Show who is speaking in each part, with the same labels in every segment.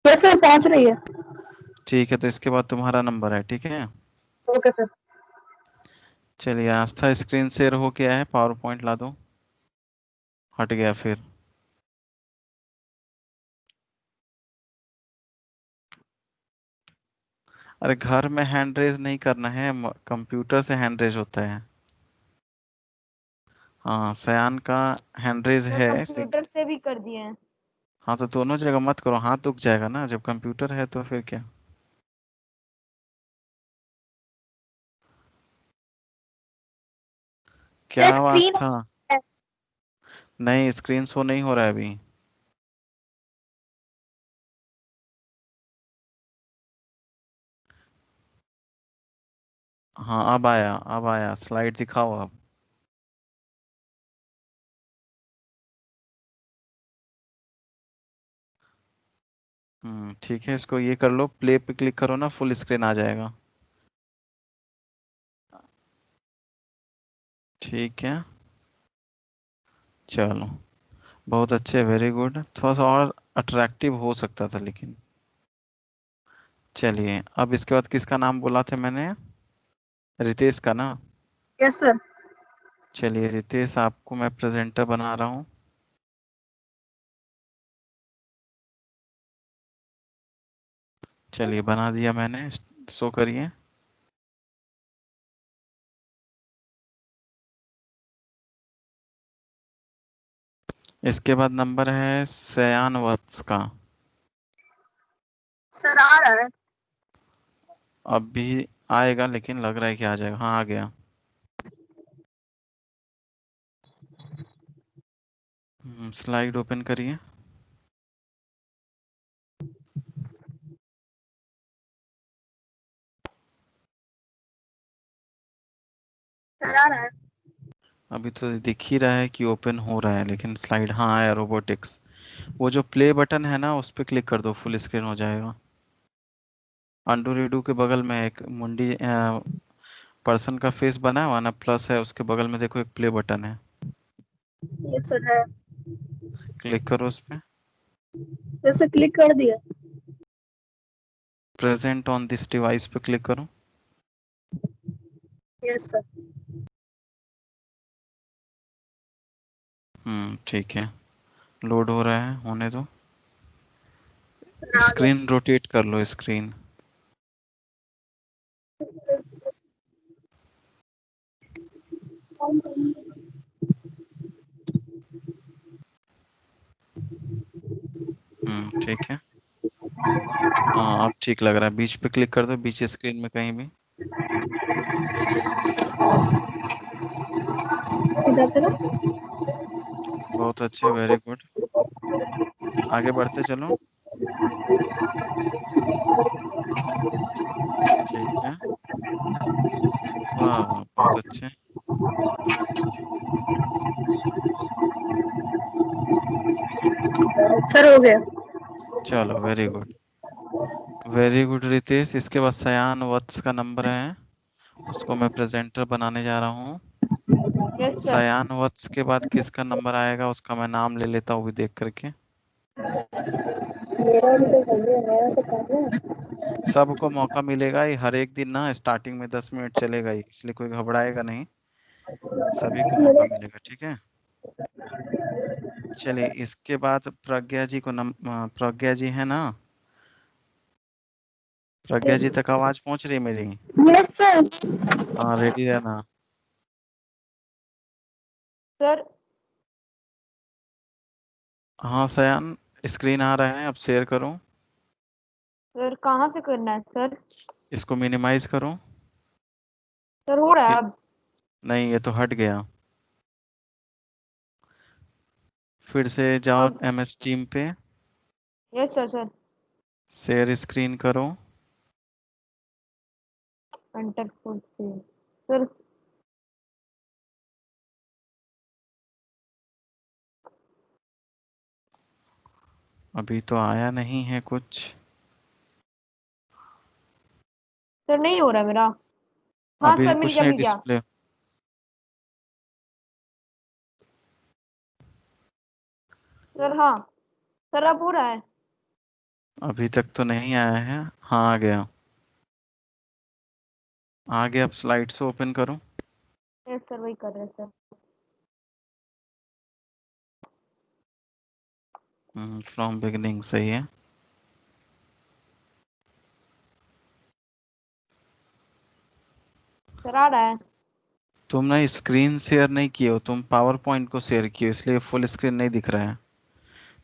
Speaker 1: Yes sir, पहुंच रही है।
Speaker 2: ठीक है, तो इसके बाद तुम्हारा नंबर है, ठीक है।
Speaker 1: Okay sir.
Speaker 2: चलिए आस्था, स्क्रीन शेयर हो गया है, पावर पॉइंट ला दो। हट गया फिर। अरे घर में हैंड रेज नहीं करना है, कंप्यूटर से हैंड रेज होता है। हाँ, सयान का हैंड रेज
Speaker 3: सर
Speaker 2: है।
Speaker 3: कंप्यूटर से भी कर दिए हैं।
Speaker 2: हाँ तो दोनों जगह मत करो, हाथ दुख जाएगा ना, जब कंप्यूटर है तो फिर क्या। क्या
Speaker 1: सर
Speaker 2: आवाज
Speaker 1: स्क्रीन
Speaker 2: था? नहीं, स्क्रीन शो नहीं हो रहा है अभी। हाँ अब आया, अब आया, स्लाइड दिखाओ अब। ठीक है, इसको ये कर लो, प्ले पे क्लिक करो ना, फुल स्क्रीन आ जाएगा। ठीक है, चलो, बहुत अच्छे, वेरी गुड। थोड़ा सा और अट्रैक्टिव हो सकता था लेकिन। चलिए, अब इसके बाद किसका नाम बोला था मैंने? रितेश का ना।
Speaker 1: Yes sir.
Speaker 2: चलिए रितेश, आपको मैं प्रेजेंटर बना रहा हूँ। चलिए बना दिया मैंने, शो करिए। इसके बाद नंबर है सयान वत्स का।
Speaker 1: सर आ रहा है।
Speaker 2: अब भी आएगा, लेकिन लग रहा है कि आ जाएगा। हाँ, आ गया। स्लाइड ओपन करिए।
Speaker 1: सर आ रहा है।
Speaker 2: अभी तो दिख ही रहा है कि ओपन हो रहा है, लेकिन स्लाइड, हाँ आया, रोबोटिक्स। वो जो प्ले बटन है ना, उस पर क्लिक कर दो, फुल स्क्रीन हो जाएगा। अंडू रीडू के बगल में एक मुंडी पर्सन का फेस बना हुआ ना, प्लस है, उसके बगल में देखो एक प्ले बटन है।
Speaker 1: यस सर है।
Speaker 2: क्लिक करो उस पे।
Speaker 1: जैसे क्लिक कर दिया।
Speaker 2: प्रेजेंट ऑन दिस डिवाइस पे क्लिक करो।
Speaker 1: Yes sir.
Speaker 2: ठीक है, लोड हो रहा है, होने दो।
Speaker 1: सर आ गया।
Speaker 2: स्क्रीन रोटेट कर लो, स्क्रीन। ठीक है। हाँ अब ठीक लग रहा है, बीच पे क्लिक कर दो, बीच स्क्रीन में कहीं भी।
Speaker 1: इधर तरफ।
Speaker 2: बहुत अच्छे, वेरी गुड। आगे बढ़ते चलो। ठीक है, वाह वाह, बहुत अच्छे।
Speaker 1: सर हो गया।
Speaker 2: चलो, very good, very good Ritesh. इसके बाद सयान वत्स का नंबर है, उसको मैं प्रेजेंटर बनाने जा रहा हूँ।
Speaker 3: Yes sir.
Speaker 2: सयान वत्स के बाद किसका नंबर आएगा, उसका मैं नाम ले लेता हूँ भी देख करके।
Speaker 1: मेरा भी तो कर दिया, मेरा से कर दिया।
Speaker 2: सबको मौका मिलेगा, ये हर एक दिन ना स्टार्टिंग में 10 मिनट चलेगा ही, इसलिए कोई घबराएगा नहीं, सभी को मौका मिलेगा, ठीक है। चलिए, इसके बाद प्रज्ञा जी को प्रज्ञा जी है ना? प्रज्ञा जी तक आवाज पहुंच रही है मेरी?
Speaker 1: Yes sir.
Speaker 2: हाँ, रेडी रहना।
Speaker 3: सर
Speaker 2: हाँ सयान, स्क्रीन आ रहा है, अब शेयर करो।
Speaker 3: सर कहाँ से करना है सर?
Speaker 2: इसको मिनिमाइज करो।
Speaker 3: सर हो रहा है
Speaker 2: ये-
Speaker 3: अब?
Speaker 2: नहीं, ये तो हट गया। फिर से जाओ
Speaker 3: अब
Speaker 2: MS टीम पे,
Speaker 3: yes sir. Sir
Speaker 2: share screen करो।
Speaker 3: कंटेक्ट से सर।
Speaker 2: अभी तो आया नहीं है कुछ।
Speaker 3: सर नहीं हो रहा है मेरा। हाँ
Speaker 2: अभी
Speaker 3: सर मिल
Speaker 2: कुछ
Speaker 3: गया
Speaker 2: नहीं
Speaker 3: मिल गया।
Speaker 2: डिस्प्ले।
Speaker 3: सर हाँ। सर अब हो रहा है।
Speaker 2: अभी तक तो नहीं आया है। हाँ आ गया। आगे अब स्लाइड्स ओपन करूं।
Speaker 3: यस सर, वही कर रहे हैं सर।
Speaker 2: फ्रॉम बिगिनिंग सही है।
Speaker 3: सर आ रहा है।
Speaker 2: तुम ना स्क्रीन शेयर नहीं किए हो, तुम पावर पॉइंट को शेयर किए हो, इसलिए फुल स्क्रीन नहीं दिख रहा है।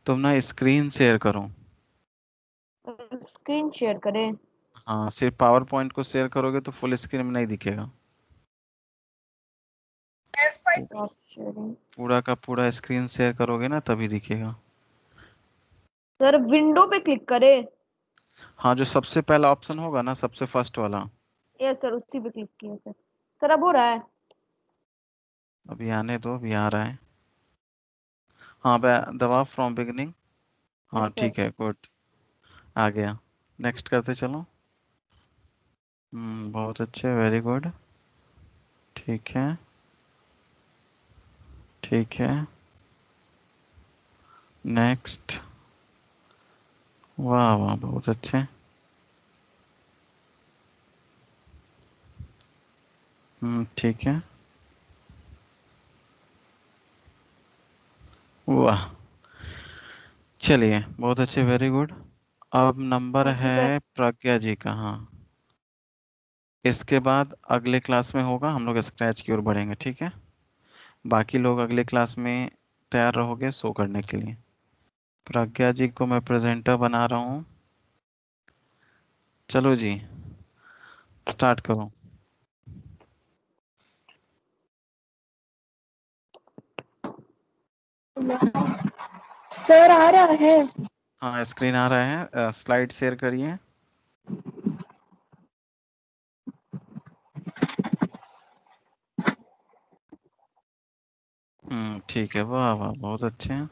Speaker 2: तुम ना स्क्रीन शेयर करो।
Speaker 3: स्क्रीन शेयर करें?
Speaker 2: हाँ, सिर्फ पावर पॉइंट को शेयर करोगे तो फुल स्क्रीन में नहीं दिखेगा।
Speaker 3: Stop sharing.
Speaker 2: पूरा का पूरा स्क्रीन शेयर करोगे ना तभी दिखेगा।
Speaker 3: सर विंडो पे क्लिक करें?
Speaker 2: हाँ, जो सबसे पहला ऑप्शन होगा ना, सबसे फर्स्ट वाला।
Speaker 3: यस सर, उसी पे क्लिक किया सर। सर अब हो रहा है?
Speaker 2: अभी आने दो, अभी आ रहा है। हाँ, दबाओ फ्रॉम बिगिनिंग। हाँ
Speaker 3: यस सर।
Speaker 2: ठीक है, गुड। आ गया। नेक्स्ट करते चलो। बहुत अच्छे, वेरी गुड। ठीक है, ठीक है। नेक्स्ट। वाह वाह, बहुत अच्छे। ठीक है। वाह, चलिए बहुत अच्छे, वेरी गुड। अब नंबर
Speaker 3: थैंक यू सर।
Speaker 2: है प्रज्ञा जी का। हाँ, इसके बाद अगले क्लास में होगा, हम लोग स्क्रैच की ओर बढ़ेंगे, ठीक है। बाकी लोग अगले क्लास में तैयार रहोगे शो करने के लिए। प्रज्ञा जी को मैं प्रेजेंटर बना रहा हूँ। चलो जी, स्टार्ट करो।
Speaker 1: सर आ रहा है।
Speaker 2: हाँ, स्क्रीन आ रहा है, स्लाइड शेयर करिए। ठीक है, वाह वाह, बहुत अच्छे हैं।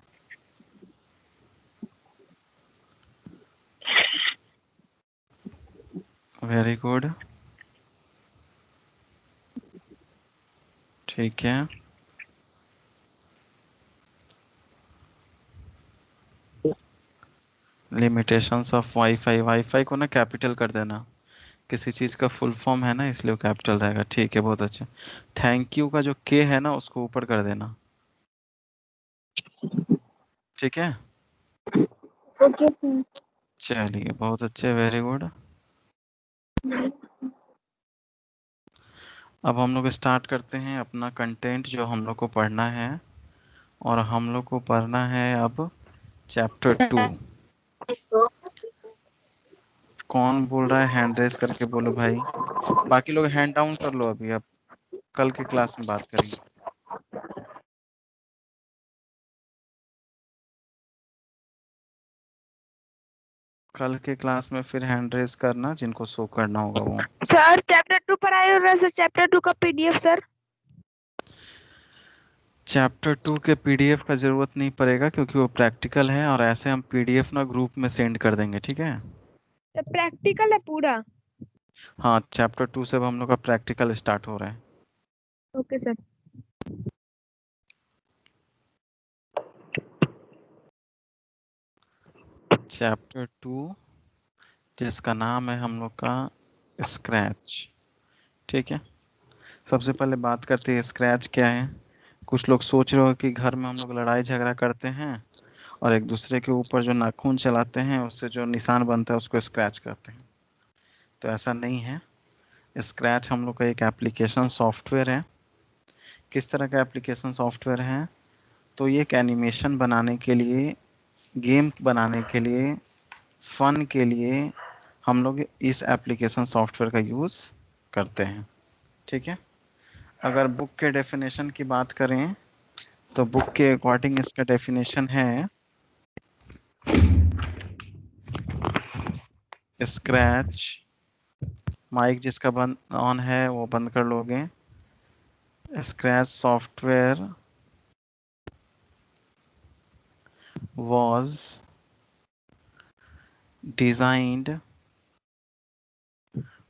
Speaker 2: Very good. ठीक है। लिमिटेशंस ऑफ वाईफाई, वाईफाई को ना कैपिटल कर देना। किसी चीज़ का फुल फॉर्म है ना, इसलिए वो कैपिटल रहेगा। ठीक है, बहुत अच्छा। थैंक यू का जो के है ना, उसको ऊपर कर देना। ठीक है।
Speaker 1: Okay sir.
Speaker 2: चलिए बहुत अच्छे, वेरी गुड। अब हम लोग स्टार्ट करते हैं अपना कंटेंट जो हम लोग को पढ़ना है। और हम लोग को पढ़ना है अब चैप्टर 2। कौन बोल रहा है? हैंड रेस करके बोलो भाई। बाकी लोग हैंड डाउन कर लो अभी, अब कल के क्लास में बात करेंगे। कल के क्लास में फिर हैंड रेस करना, जिनको शो करना होगा वो।
Speaker 3: सर चैप्टर 2 पर आए हो रहा है सर, चैप्टर 2 का पीडीएफ सर।
Speaker 2: चैप्टर 2 के पीडीएफ का ज़रूरत नहीं पड़ेगा, क्योंकि वो प्रैक्टिकल है, और ऐसे हम पीडीएफ ना ग्रुप में सेंड कर देंगे, ठीक है।
Speaker 3: तो प्रैक्टिकल है पूरा?
Speaker 2: हाँ, चैप्टर 2 से अब हम लोग का प्रैक्टिकल स्टार्ट हो रहा है।
Speaker 3: Okay sir.
Speaker 2: चैप्टर 2 जिसका नाम है हम लोग का स्क्रैच, ठीक है। सबसे पहले बात करते हैं स्क्रैच क्या है। कुछ लोग सोच रहे हो कि घर में हम लोग लड़ाई झगड़ा करते हैं और एक दूसरे के ऊपर जो नाखून चलाते हैं, उससे जो निशान बनता है उसको स्क्रैच कहते हैं। तो ऐसा नहीं है। स्क्रैच हम लोग का एक एप्लीकेशन सॉफ्टवेयर है। किस तरह का एप्लीकेशन सॉफ्टवेयर है? तो ये एक एनिमेशन बनाने के लिए, गेम बनाने के लिए, फन के लिए हम लोग इस एप्लीकेशन सॉफ्टवेयर का यूज़ करते हैं, ठीक है। अगर बुक के डेफिनेशन की बात करें तो बुक के अकॉर्डिंग इसका डेफिनेशन है, स्क्रैच, माइक जिसका बंद ऑन है वो बंद कर लोगे। Scratch software was designed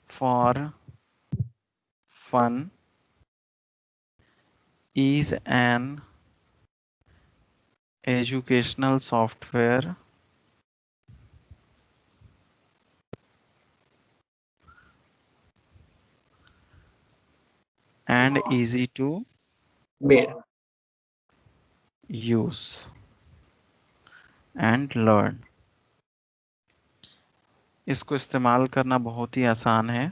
Speaker 2: for fun, is an educational software and easy to
Speaker 4: बेर
Speaker 2: use and learn। इसको इस्तेमाल करना बहुत ही आसान है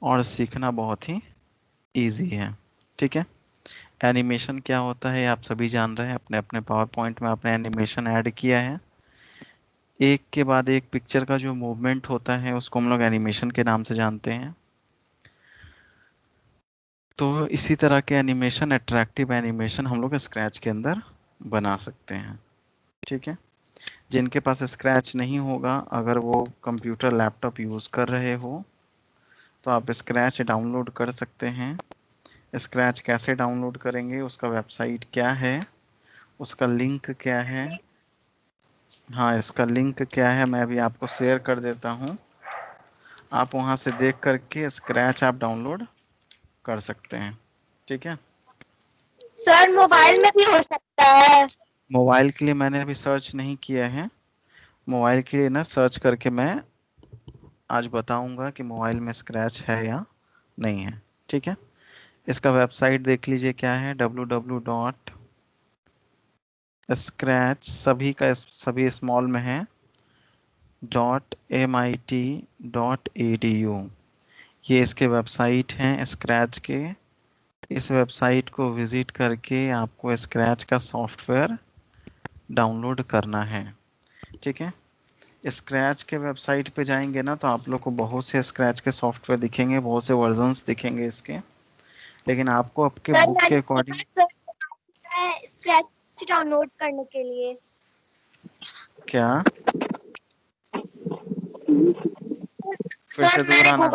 Speaker 2: और सीखना बहुत ही इजी है। ठीक है, एनिमेशन क्या होता है आप सभी जान रहे हैं, अपने अपने पावर पॉइंट में आपने एनिमेशन ऐड किया है। एक के बाद एक पिक्चर का जो मूवमेंट होता है उसको हम लोग एनिमेशन के नाम से जानते हैं। तो इसी तरह के एनिमेशन, अट्रैक्टिव एनिमेशन हम लोग स्क्रैच के अंदर बना सकते हैं। ठीक है, जिनके पास स्क्रैच नहीं होगा, अगर वो कंप्यूटर लैपटॉप यूज़ कर रहे हो तो आप स्क्रैच डाउनलोड कर सकते हैं। स्क्रैच कैसे डाउनलोड करेंगे, उसका वेबसाइट क्या है, उसका लिंक क्या है, हाँ इसका लिंक क्या है मैं अभी आपको शेयर कर देता हूँ। आप वहाँ से देख करके स्क्रैच आप डाउनलोड कर सकते हैं। ठीक है,
Speaker 1: सर मोबाइल में भी हो सकता है?
Speaker 2: मोबाइल के लिए मैंने अभी सर्च नहीं किया है। मोबाइल के लिए ना सर्च करके मैं आज बताऊंगा कि मोबाइल में स्क्रैच है या नहीं है। ठीक है, इसका वेबसाइट देख लीजिए क्या है, www.scratch, सभी का सभी स्मॉल में है .mit.edu, ये इसके वेबसाइट हैं स्क्रैच के। इस वेबसाइट को विजिट करके आपको स्क्रैच का सॉफ्टवेयर डाउनलोड करना है। ठीक है, स्क्रैच के वेबसाइट पे जाएंगे ना तो आप लोग को बहुत से स्क्रैच के सॉफ्टवेयर दिखेंगे, बहुत से वर्जन्स दिखेंगे इसके, लेकिन आपको आपके
Speaker 1: सर
Speaker 2: बुक के
Speaker 1: मैंने
Speaker 2: अकॉर्डिंग
Speaker 1: स्क्रैच डाउनलोड करने के लिए
Speaker 2: क्या फिर
Speaker 1: सर
Speaker 2: से दोहराना।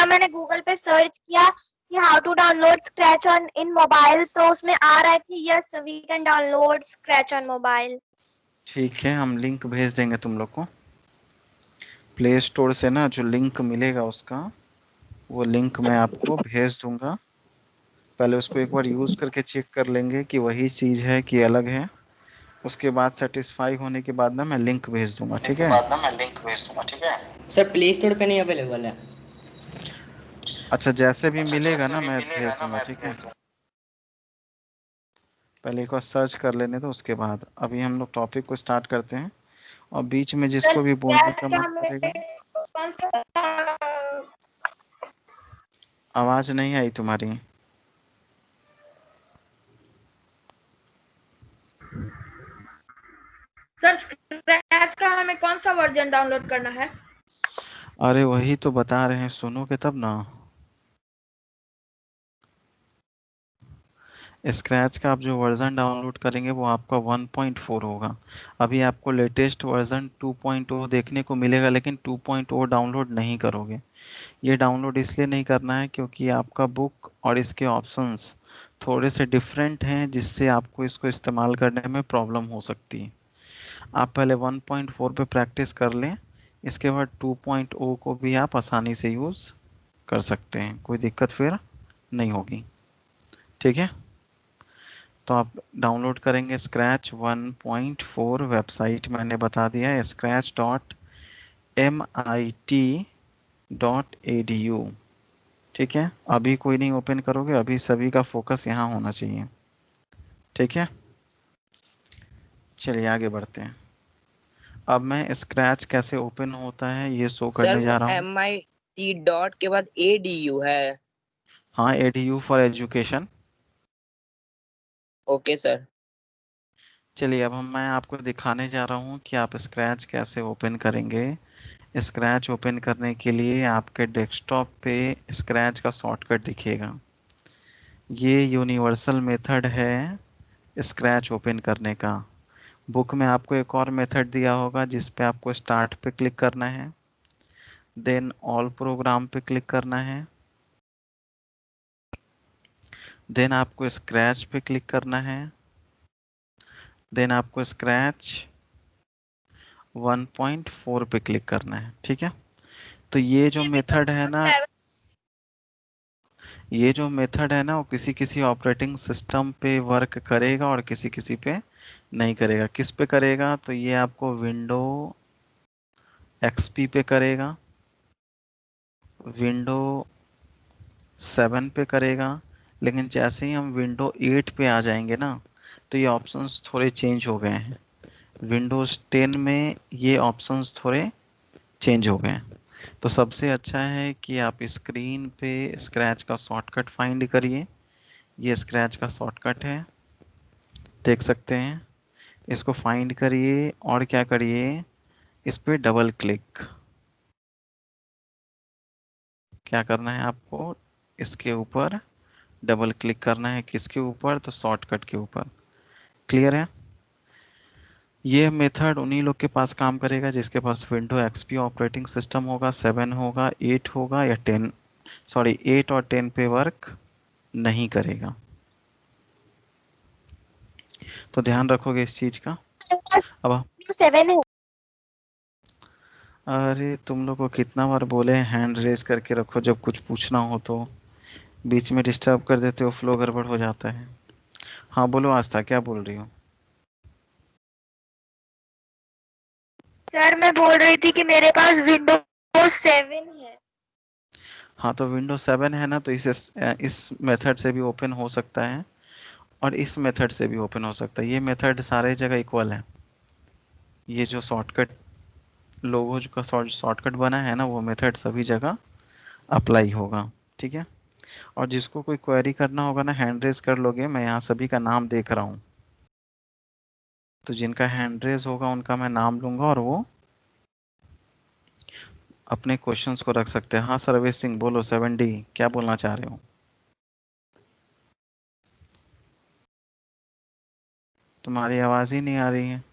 Speaker 1: मैंने गूगल पे सर्च किया कि how to download Scratch on in mobile, तो उसमें आ रहा है कि yes we can download Scratch on mobile.
Speaker 2: ठीक है, हम लिंक भेज देंगे तुम लोग को प्ले स्टोर से ना, जो लिंक मिलेगा उसका वो लिंक मैं आपको भेज दूंगा। पहले उसको एक बार यूज़ करके चेक कर लेंगे कि वही चीज़ है कि अलग है। उसके बाद सेटिस्फाई होने के बाद ना मैं लिंक भेज दूंगा। ठीक है,
Speaker 4: ठीक है सर, प्ले स्टोर पे नहीं अवेलेबल है।
Speaker 2: अच्छा जैसे भी मिलेगा ना मैं भेज दूंगा। ठीक है, पहले एक बार सर्च कर लेने तो उसके बाद अभी हम लोग टॉपिक को स्टार्ट करते हैं। और बीच में जिसको भी बोलने का मन करेगा, आवाज नहीं आई तुम्हारी।
Speaker 3: सर स्क्रैच का हमें कौन सा वर्जन डाउनलोड करना है?
Speaker 2: अरे वही तो बता रहे हैं, सुनोगे तब ना। स्क्रैच का आप जो वर्जन डाउनलोड करेंगे वो आपका 1.4 होगा। अभी आपको लेटेस्ट वर्जन 2.0 देखने को मिलेगा, लेकिन 2.0 डाउनलोड नहीं करोगे। ये डाउनलोड इसलिए नहीं करना है क्योंकि आपका बुक और इसके ऑप्शंस थोड़े से डिफरेंट हैं, जिससे आपको इसको इस्तेमाल करने में प्रॉब्लम हो सकती है। आप पहले 1.4 पे प्रैक्टिस कर लें, इसके बाद 2.0 को भी आप आसानी से यूज़ कर सकते हैं, कोई दिक्कत फिर नहीं होगी। ठीक है, तो आप डाउनलोड करेंगे स्क्रैच 1.4, वेबसाइट मैंने बता दिया है scratch.mit.edu। ठीक है, अभी कोई नहीं ओपन करोगे, अभी सभी का फोकस यहाँ होना चाहिए। ठीक है, चलिए आगे बढ़ते हैं। अब मैं स्क्रैच कैसे ओपन होता है ये शो
Speaker 5: सर
Speaker 2: करने
Speaker 5: वो
Speaker 2: जा रहा हूँ।
Speaker 5: MIT डॉट के बाद ADU है।
Speaker 2: हाँ, एडीयू फॉर एजुकेशन।
Speaker 5: Okay sir.
Speaker 2: चलिए अब मैं आपको दिखाने जा रहा हूँ कि आप स्क्रैच कैसे ओपन करेंगे। स्क्रैच ओपन करने के लिए आपके डेस्कटॉप पे स्क्रैच का शॉर्टकट दिखेगा। ये यूनिवर्सल मेथड है स्क्रैच ओपन करने का। बुक में आपको एक और मेथड दिया होगा जिस पे आपको स्टार्ट पे क्लिक करना है, देन ऑल प्रोग्राम पे क्लिक करना है, देन आपको स्क्रैच पे क्लिक करना है, देन आपको स्क्रैच 1.4 पे क्लिक करना है। ठीक है, तो ये जो मेथड है ना वो किसी किसी ऑपरेटिंग सिस्टम पे वर्क करेगा और किसी किसी पे नहीं करेगा। किस पे करेगा, तो ये आपको विंडो एक्सपी पे करेगा, विंडो 7 पे करेगा, लेकिन जैसे ही हम विंडो 8 पे आ जाएंगे ना, तो ये ऑप्शंस थोड़े चेंज हो गए हैं। विंडोज 10 में ये ऑप्शंस थोड़े चेंज हो गए हैं। तो सबसे अच्छा है कि आप स्क्रीन पे स्क्रैच का शॉर्टकट फाइंड करिए। ये स्क्रैच का शॉर्टकट है, देख सकते हैं। इसको फाइंड करिए और क्या करिए, इस पे डबल क्लिक। क्या करना है आपको, इसके ऊपर डबल क्लिक करना है। किसके ऊपर, तो शॉर्टकट के ऊपर। क्लियर है। ये मेथड उन्हीं लोग के पास काम करेगा जिसके पास विंडो एक्सपी ऑपरेटिंग सिस्टम होगा, 7 होगा, 8 होगा या 10, सॉरी 8 और 10 पे वर्क नहीं करेगा। तो ध्यान रखोगे इस चीज का। अब
Speaker 1: 7 है।
Speaker 2: अरे तुम लोग को कितना बार बोले हैंड रेज करके रखो, जब कुछ पूछना हो तो बीच में डिस्टर्ब कर देते हो, फ्लो गड़बड़ हो जाता है। हाँ बोलो आस्था, क्या बोल रही हो।
Speaker 1: सर मैं बोल रही थी कि मेरे पास विंडोज 7 है।
Speaker 2: हाँ तो विंडो 7 है ना, तो इस मेथड से भी ओपन हो सकता है और इस मेथड से भी ओपन हो सकता है। ये मेथड सारे जगह इक्वल है। ये जो शॉर्टकट लोगो का शॉर्टकट बना है ना, वो मेथड सभी जगह अप्लाई होगा। ठीक है। और जिसको कोई क्वेरी करना होगा ना, हैंड रेज कर लोगे। मैं यहाँ सभी का नाम देख रहा हूँ, तो जिनका हैंड रेज होगा उनका मैं नाम लूंगा और वो अपने क्वेश्चंस को रख सकते हैं। हाँ सर्वेश सिंह बोलो, 7D क्या बोलना चाह रहे हो। तुम्हारी आवाज ही नहीं आ रही है।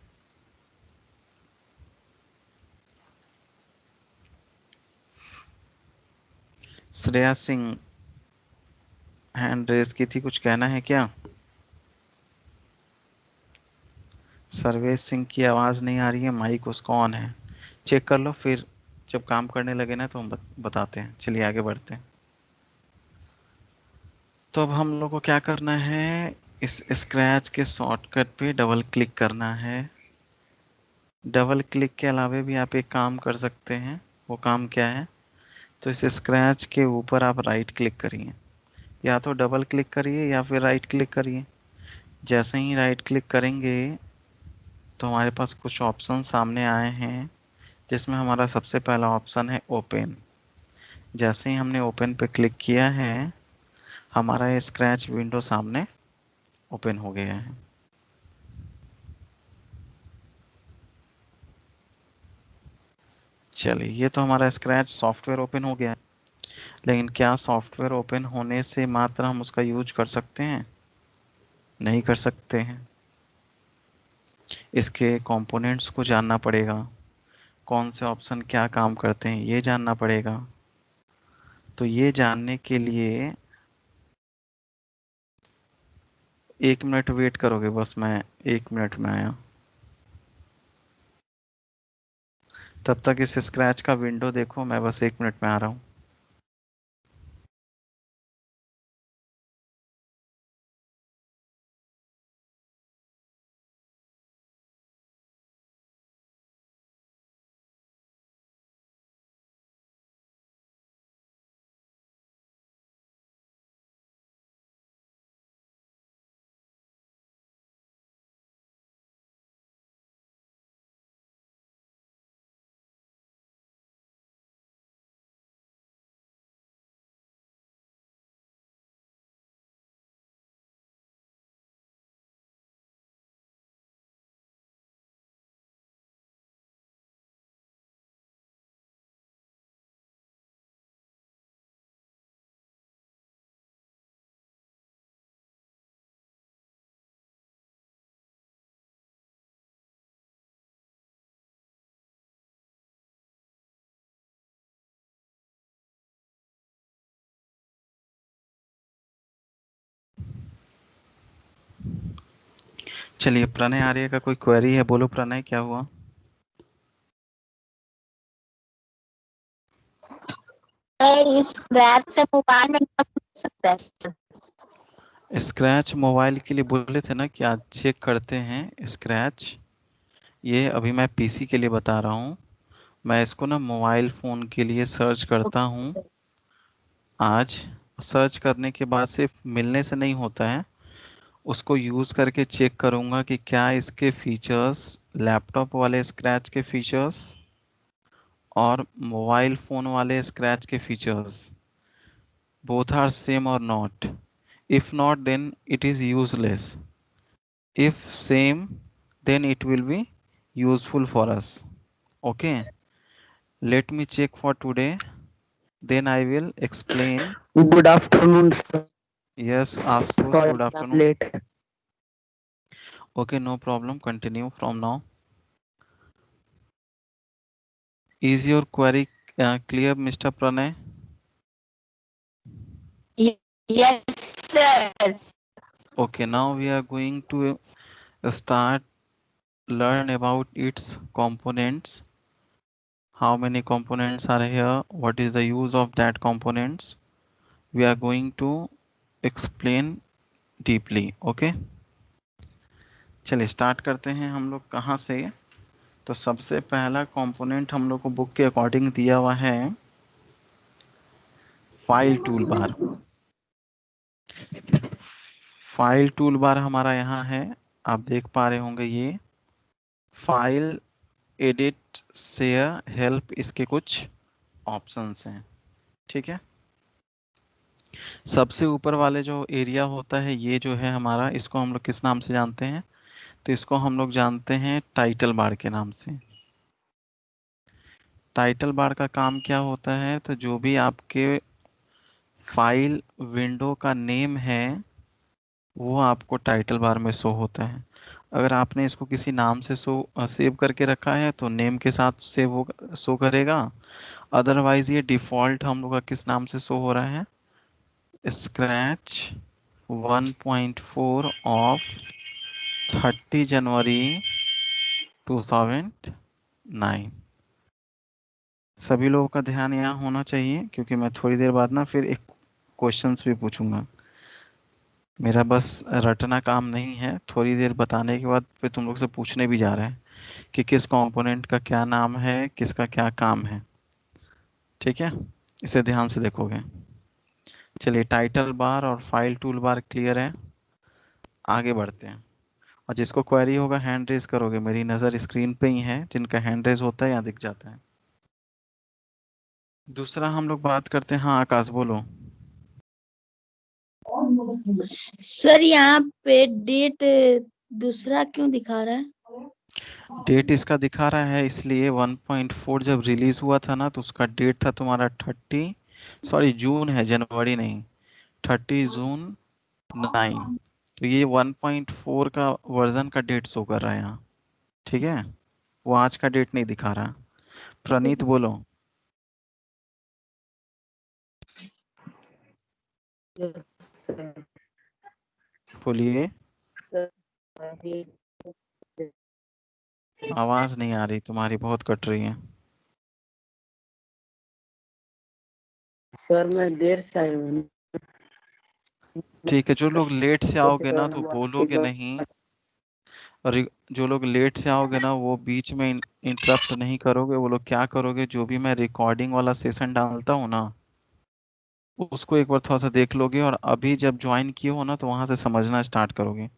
Speaker 2: श्रेया सिंह हैंड रेज की थी, कुछ कहना है क्या। सर्वेश सिंह की आवाज नहीं आ रही है, माइक उसका ऑन है। चेक कर लो, फिर जब काम करने लगे ना तो हम बताते हैं। चलिए आगे बढ़ते हैं। तो अब हम लोग को क्या करना है, इस स्क्रैच के शॉर्टकट पे डबल क्लिक करना है। डबल क्लिक के अलावा भी आप एक काम कर सकते हैं। वो काम क्या है, तो इस स्क्रैच के ऊपर आप राइट क्लिक करिए। या तो डबल क्लिक करिए या फिर राइट क्लिक करिए। जैसे ही राइट क्लिक करेंगे तो हमारे पास कुछ ऑप्शन सामने आए हैं, जिसमें हमारा सबसे पहला ऑप्शन है ओपन। जैसे ही हमने ओपन पे क्लिक किया है, हमारा ये स्क्रैच विंडो सामने ओपन हो गया है। चलिए, ये तो हमारा स्क्रैच सॉफ्टवेयर ओपन हो गया है। लेकिन क्या सॉफ्टवेयर ओपन होने से मात्र हम उसका यूज कर सकते हैं, नहीं कर सकते हैं। इसके कंपोनेंट्स को जानना पड़ेगा, कौन से ऑप्शन क्या काम करते हैं ये जानना पड़ेगा। तो ये जानने के लिए 1 मिनट वेट करोगे बस, मैं 1 मिनट में आया। तब तक इस स्क्रैच का विंडो देखो, मैं बस 1 मिनट में आ रहा हूँ। चलिए, प्रणय आर्य का कोई क्वेरी है, बोलो प्रणय क्या हुआ।
Speaker 6: सर इस स्क्रैच से मोबाइल में कर सकता है।
Speaker 2: स्क्रैच मोबाइल के लिए बोले थे ना कि आज चेक करते हैं स्क्रैच। ये अभी मैं पीसी के लिए बता रहा हूँ। मैं इसको ना मोबाइल फ़ोन के लिए सर्च करता हूँ आज, सर्च करने के बाद सिर्फ मिलने से नहीं होता है, उसको यूज़ करके चेक करूँगा कि क्या इसके फीचर्स लैपटॉप वाले स्क्रैच के फीचर्स और मोबाइल फ़ोन वाले स्क्रैच के features both are same or not. If not, then it is useless. If same, then it will be useful for us. Okay, let me check for today, then I will explain.
Speaker 5: Good afternoon, sir.
Speaker 2: Yes, Ashutosh,
Speaker 5: Sorry,
Speaker 2: good
Speaker 5: I'm
Speaker 2: afternoon.
Speaker 5: late.
Speaker 2: Okay, no problem, continue from now. Is your query clear, Mr. Pranay?
Speaker 6: Yes, sir.
Speaker 2: Okay, now we are going to start learn about its components. How many components are here? What is the use of that components? We are going to explain deeply. Okay, चलिए start करते हैं हम लोग कहाँ से। तो सबसे पहला कंपोनेंट हम लोग को बुक के अकॉर्डिंग दिया हुआ है file tool bar. File tool bar हमारा यहाँ है, आप देख पा रहे होंगे ये फाइल, एडिट, शेयर, हेल्प, इसके कुछ ऑप्शंस हैं। ठीक है, सबसे ऊपर वाले जो एरिया होता है ये जो है हमारा, इसको हम लोग किस नाम से जानते हैं? तो इसको हम लोग जानते हैं टाइटल बार के नाम से। टाइटल बार का काम क्या होता है? तो जो भी आपके फाइल विंडो का नेम है वो आपको टाइटल बार में शो होता है। अगर आपने इसको किसी नाम से सेव करके रखा है तो नेम के साथ सेव शो करेगा, अदरवाइज ये डिफॉल्ट हम लोग का किस नाम से शो हो रहा है? स्क्रैच 1.4 ऑफ 30 जनवरी 2009। सभी लोगों का ध्यान यहाँ होना चाहिए क्योंकि मैं थोड़ी देर बाद ना फिर एक क्वेश्चंस भी पूछूंगा। मेरा बस रटना काम नहीं है, थोड़ी देर बताने के बाद फिर तुम लोग से पूछने भी जा रहे हैं कि किस कंपोनेंट का क्या नाम है, किसका क्या काम है। ठीक है, इसे ध्यान से देखोगे। चलिए, टाइटल बार और फाइल टूल बार क्लियर है, आगे बढ़ते हैं। और जिसको क्वेरी होगा हैंड रेज करोगे, मेरी नज़र स्क्रीन पे ही है, जिनका हैंड रेज होता है यहाँ दिख जाता है। दूसरा हम लोग बात करते हैं। हाँ आकाश बोलो।
Speaker 7: सर यहाँ पे डेट दूसरा क्यों दिखा रहा है?
Speaker 2: डेट इसका दिखा रहा है इसलिए 1.4 जब रिलीज हुआ था ना तो उसका डेट था तुम्हारा 30 जून है, जनवरी नहीं, 30 जून 9। तो ये 1.4 का वर्जन का डेट शो कर रहा है यहाँ। ठीक है, वो आज का डेट नहीं दिखा रहा। प्रणीत बोलो। बोलिए, आवाज नहीं आ रही तुम्हारी, बहुत कट रही है।
Speaker 5: सर मैं देर से आया हूँ।
Speaker 2: ठीक है, जो लोग लेट से आओगे ना तो बोलोगे नहीं, और जो लोग लेट से आओगे ना वो बीच में इंटरप्ट नहीं करोगे। वो लोग क्या करोगे, जो भी मैं रिकॉर्डिंग वाला सेशन डालता हूँ ना उसको एक बार थोड़ा सा देख लोगे, और अभी जब ज्वाइन किए हो ना तो वहां से समझना स्टार्ट करोगे।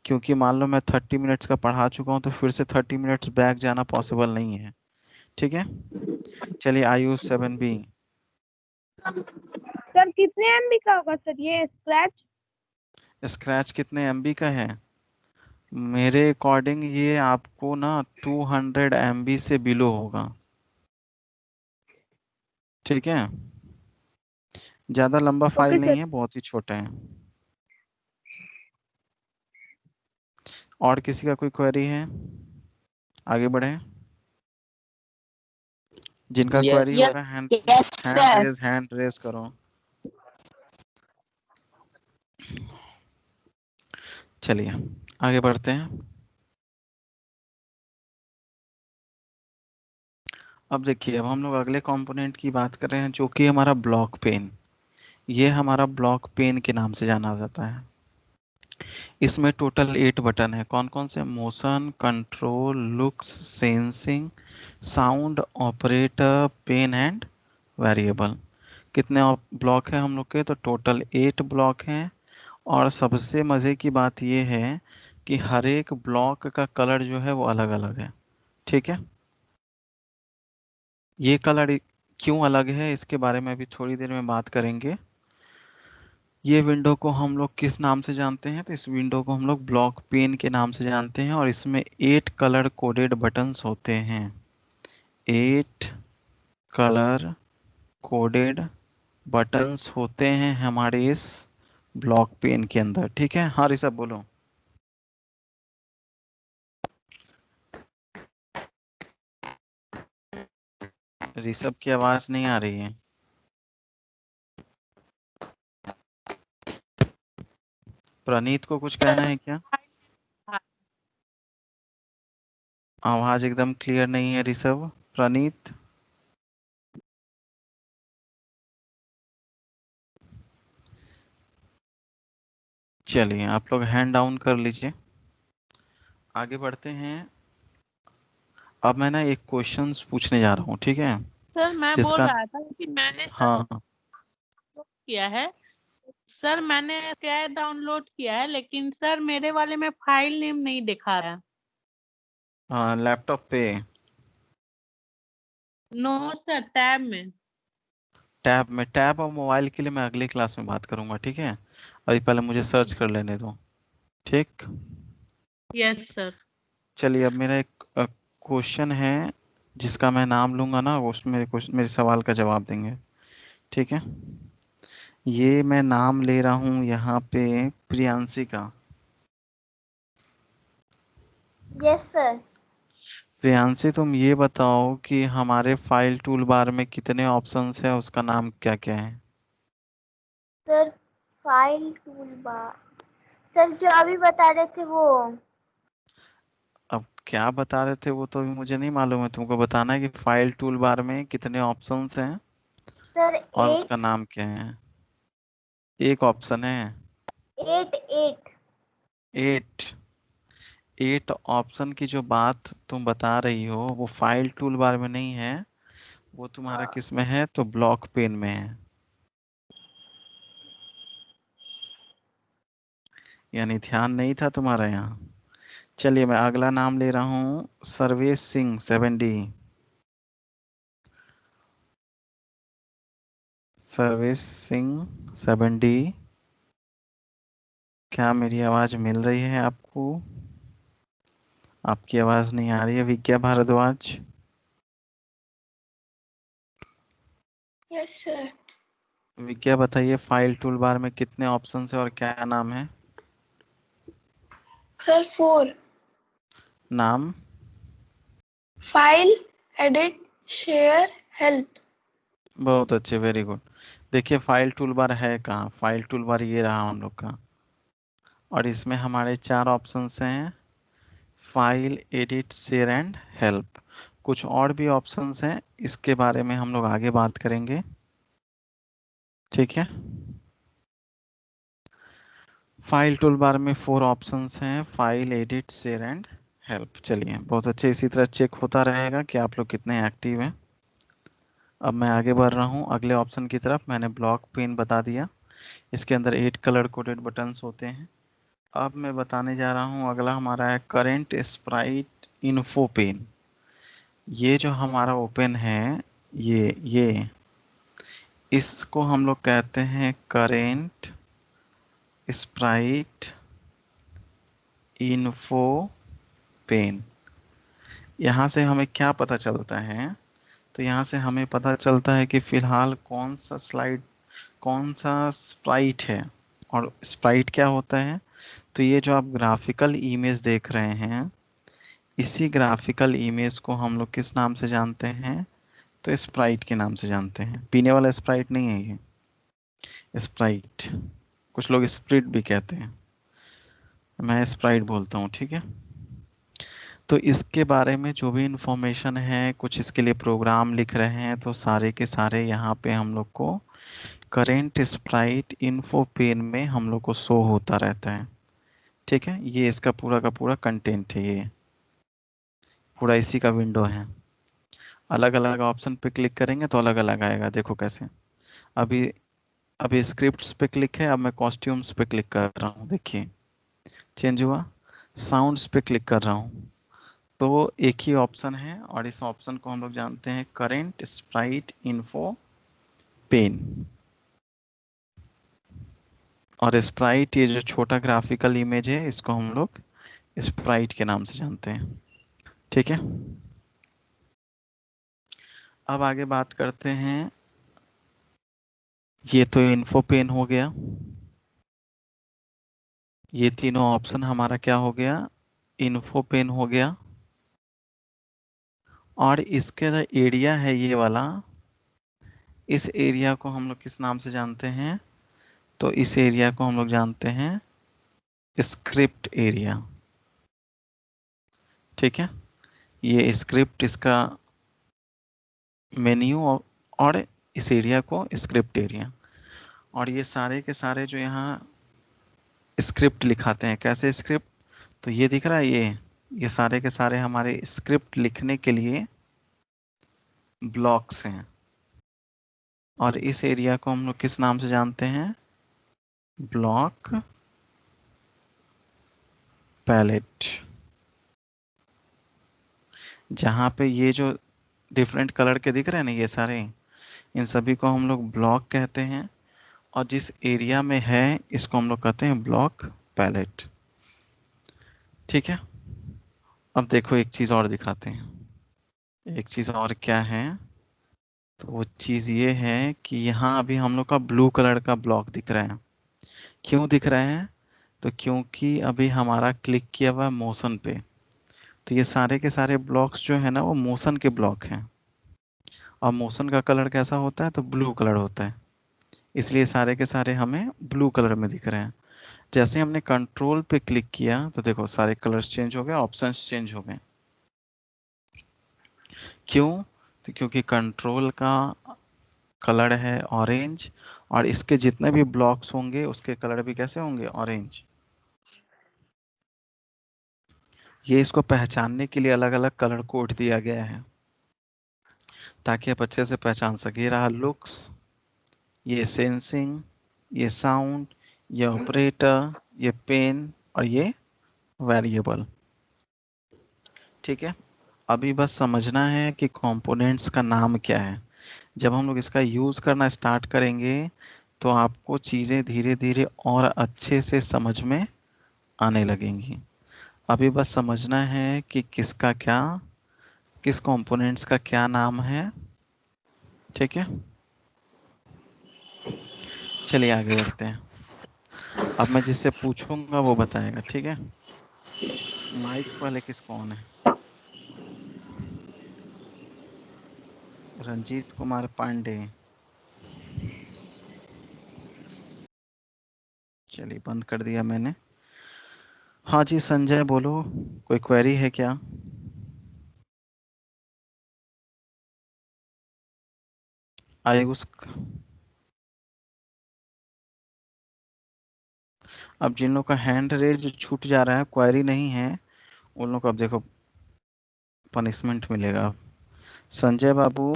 Speaker 2: क्योंकि मान लो मैं 30 मिनट्स का पढ़ा चुका हूँ तो फिर से 30 मिनट्स बैक जाना पॉसिबल नहीं है। ठीक है, चलिए आयु 7B।
Speaker 3: सर कितने एमबी का होगा सर ये स्क्रैच?
Speaker 2: स्क्रैच कितने MB का है? मेरे अकॉर्डिंग ये आपको ना 200 MB से बिलो होगा। ठीक है, ज्यादा लंबा फाइल नहीं है, बहुत ही छोटा है। और किसी का कोई क्वेरी है? आगे बढ़े। जिनका
Speaker 5: Yes,
Speaker 2: क्वेरी
Speaker 5: sir.
Speaker 2: होगा
Speaker 6: Yes, sir.
Speaker 2: हैंड रेज करो। चलिए आगे बढ़ते हैं। अब देखिए, अब हम लोग अगले कंपोनेंट की बात कर रहे हैं जो कि हमारा ब्लॉक पेन। ये हमारा ब्लॉक पेन के नाम से जाना जाता है। इसमें टोटल 8 बटन है। कौन कौन से? Motion, control, looks, sensing, sound, operator, pen and variable. कितने ब्लॉक है हम लोग के? तो टोटल 8 ब्लॉक हैं। और सबसे मज़े की बात ये है कि हर एक ब्लॉक का कलर जो है वो अलग अलग है। ठीक है, ये कलर क्यों अलग है इसके बारे में अभी थोड़ी देर में बात करेंगे। ये विंडो को हम लोग किस नाम से जानते हैं? तो इस विंडो को हम लोग ब्लॉक पेन के नाम से जानते हैं, और इसमें 8 कलर कोडेड बटन्स होते हैं। 8 कलर कोडेड बटन्स होते हैं हमारे इस ब्लॉक पेन के अंदर। ठीक है, हाँ ऋषभ बोलो। ऋषभ की आवाज नहीं आ रही है। प्रणीत को कुछ कहना है क्या? आवाज एकदम क्लियर नहीं है ऋषभ। प्रणीत, चलिए आप लोग हैंड डाउन कर लीजिए, आगे बढ़ते हैं। अब मैं ना एक क्वेश्चन पूछने जा रहा हूँ, ठीक है?
Speaker 8: सर मैं बोल
Speaker 2: जिसका
Speaker 8: रहा था कि मैंने
Speaker 2: हाँ हाँ
Speaker 8: किया है। सर मैंने क्या डाउनलोड किया है, लेकिन सर मेरे वाले में फाइल नेम नहीं दिखा रहा है।
Speaker 2: हाँ, लैपटॉप पे
Speaker 8: नो सर, टैब में।
Speaker 2: टैब और मोबाइल के लिए मैं अगली क्लास में बात करूंगा, ठीक है? अभी पहले मुझे सर्च कर लेने दो। ठीक,
Speaker 8: यस सर।
Speaker 2: चलिए अब मेरा एक क्वेश्चन है, जिसका मैं नाम लूंगा ना, उसमें मेरे सवाल का जवाब देंगे। ठीक है, ये मैं नाम ले रहा हूँ यहाँ पे प्रियांशी का।
Speaker 1: Yes sir.
Speaker 2: प्रियांशी, तुम ये बताओ कि हमारे फाइल टूल बार में कितने ऑप्शंस है, उसका नाम क्या क्या है?
Speaker 1: Sir file tool bar, sir जो अभी बता रहे थे वो।
Speaker 2: अब क्या बता रहे थे वो तो अभी मुझे नहीं मालूम है, तुमको बताना है कि फाइल टूल बार में कितने ऑप्शंस हैं
Speaker 1: सर
Speaker 2: और
Speaker 1: एट
Speaker 2: उसका नाम क्या है। एक ऑप्शन है।
Speaker 1: एट एट
Speaker 2: 8 8 ऑप्शन की जो बात तुम बता रही हो वो फाइल टूल बार में नहीं है, वो तुम्हारा किस में है? तो ब्लॉक पेन में है, यानी ध्यान नहीं था तुम्हारा यहाँ। चलिए मैं अगला नाम ले रहा हूँ, सर्वेश सिंह 7D। सर्वेश सिंह 7D, क्या मेरी आवाज मिल रही है आपको? आपकी आवाज नहीं आ रही है। विज्ञा भारद्वाज,
Speaker 1: यस सर।
Speaker 2: विज्ञा बताइए फाइल टूल बार में कितने ऑप्शन है और क्या नाम है?
Speaker 1: सर 4,
Speaker 2: नाम?
Speaker 1: File, edit, share, help.
Speaker 2: बहुत अच्छे, वेरी गुड। देखिए फाइल टूल बार है कहाँ? फाइल टूल बार ये रहा हम लोग का, और इसमें हमारे 4 ऑप्शंस हैं, file, edit, share and help. कुछ और भी ऑप्शंस हैं, इसके बारे में हम लोग आगे बात करेंगे। ठीक है, फाइल टूल बार में 4 ऑप्शंस हैं, file, edit, share and help. चलिए बहुत अच्छे, इसी तरह चेक होता रहेगा कि आप लोग कितने एक्टिव हैं। अब मैं आगे बढ़ रहा हूँ अगले ऑप्शन की तरफ। मैंने ब्लॉक पेन बता दिया, इसके अंदर 8 कलर कोडेड बटन्स होते हैं। अब मैं बताने जा रहा हूँ अगला हमारा है करेंट स्प्राइट इन्फो पेन। ये जो हमारा ओपन है, ये इसको हम लोग कहते हैं करेंट स्प्राइट इन्फो पेन। यहाँ से हमें क्या पता चलता है? तो यहाँ से हमें पता चलता है कि फिलहाल कौन सा स्प्राइट है। और स्प्राइट क्या होता है? तो ये जो आप ग्राफिकल इमेज देख रहे हैं, इसी ग्राफिकल इमेज को हम लोग किस नाम से जानते हैं? तो स्प्राइट के नाम से जानते हैं। पीने वाला स्प्राइट नहीं है ये, स्प्राइट। कुछ लोग स्प्रिट भी कहते हैं, मैं स्प्राइट बोलता हूँ। ठीक है, तो इसके बारे में जो भी इंफॉर्मेशन है, कुछ इसके लिए प्रोग्राम लिख रहे हैं, तो सारे के सारे यहाँ पे हम लोग को करेंट स्प्राइट इन्फो पेन में हम लोग को शो होता रहता है। ठीक है, ये इसका पूरा का पूरा कंटेंट है, ये पूरा इसी का विंडो है। अलग अलग ऑप्शन पे क्लिक करेंगे तो अलग अलग आएगा, देखो कैसे। अभी अभी स्क्रिप्ट्स पे क्लिक है, अब मैं कॉस्ट्यूम्स पे क्लिक कर रहा हूँ, देखिए चेंज हुआ। साउंड्स पे क्लिक कर रहा हूँ तो एक ही ऑप्शन है और इस ऑप्शन को हम लोग जानते हैं करेंट स्प्राइट इन्फो पेन। और स्प्राइट ये जो छोटा ग्राफिकल इमेज है इसको हम लोग स्प्राइट के नाम से जानते हैं। ठीक है, अब आगे बात करते हैं। ये तो इन्फो पेन हो गया, ये तीनों ऑप्शन हमारा क्या हो गया, इन्फो पेन हो गया। और इसके जो एरिया है ये वाला, इस एरिया को हम लोग किस नाम से जानते हैं, तो इस एरिया को हम लोग जानते हैं स्क्रिप्ट एरिया। ठीक है, ये स्क्रिप्ट इसका मेन्यू और इस एरिया को स्क्रिप्ट एरिया। और ये सारे के सारे जो यहाँ स्क्रिप्ट लिखाते हैं, कैसे स्क्रिप्ट, तो ये दिख रहा है, ये सारे के सारे हमारे स्क्रिप्ट लिखने के लिए ब्लॉक्स हैं। और इस एरिया को हम लोग किस नाम से जानते हैं, ब्लॉक पैलेट। जहाँ पे ये जो डिफरेंट कलर के दिख रहे हैं ना ये सारे, इन सभी को हम लोग ब्लॉक कहते हैं। और जिस एरिया में है इसको हम लोग कहते हैं ब्लॉक पैलेट। ठीक है, अब देखो एक चीज़ और दिखाते हैं। एक चीज़ और क्या है, तो वो चीज़ ये है कि यहाँ अभी हम लोग का ब्लू कलर का ब्लॉक दिख रहा है। क्यों दिख रहा है, तो क्योंकि अभी हमारा क्लिक किया हुआ है मोशन पे, तो ये सारे के सारे ब्लॉक्स जो है ना वो मोशन के ब्लॉक हैं। और मोशन का कलर कैसा होता है, तो ब्लू कलर होता है, इसलिए सारे के सारे हमें ब्लू कलर में दिख रहे हैं। जैसे हमने कंट्रोल पे क्लिक किया तो देखो सारे कलर्स चेंज हो गए, ऑप्शंस चेंज हो गए। क्यों, तो क्योंकि कंट्रोल का कलर है ऑरेंज और इसके जितने भी ब्लॉक्स होंगे उसके कलर भी कैसे होंगे, ऑरेंज। ये इसको पहचानने के लिए अलग अलग कलर कोड दिया गया है ताकि आप अच्छे से पहचान सके। ये रहा लुक्स, ये सेंसिंग, ये साउंड, ये ऑपरेटर, ये पेन और ये वेरिएबल। ठीक है, अभी बस समझना है कि कंपोनेंट्स का नाम क्या है। जब हम लोग इसका यूज़ करना स्टार्ट करेंगे तो आपको चीज़ें धीरे धीरे और अच्छे से समझ में आने लगेंगी। अभी बस समझना है कि किसका क्या, किस कंपोनेंट्स का क्या नाम है। ठीक है, चलिए आगे बढ़ते हैं। अब मैं जिससे पूछूंगा वो बताएगा। ठीक है, माइक वाले किस कौन है, रंजीत कुमार पांडे। चलिए बंद कर दिया मैंने। हाँ जी संजय बोलो, कोई क्वेरी है क्या। आयुष, अब जिन लोग का हैंड रेज छूट जा रहा है, क्वेरी नहीं है, उन लोग को अब देखो पनिशमेंट मिलेगा। संजय बाबू,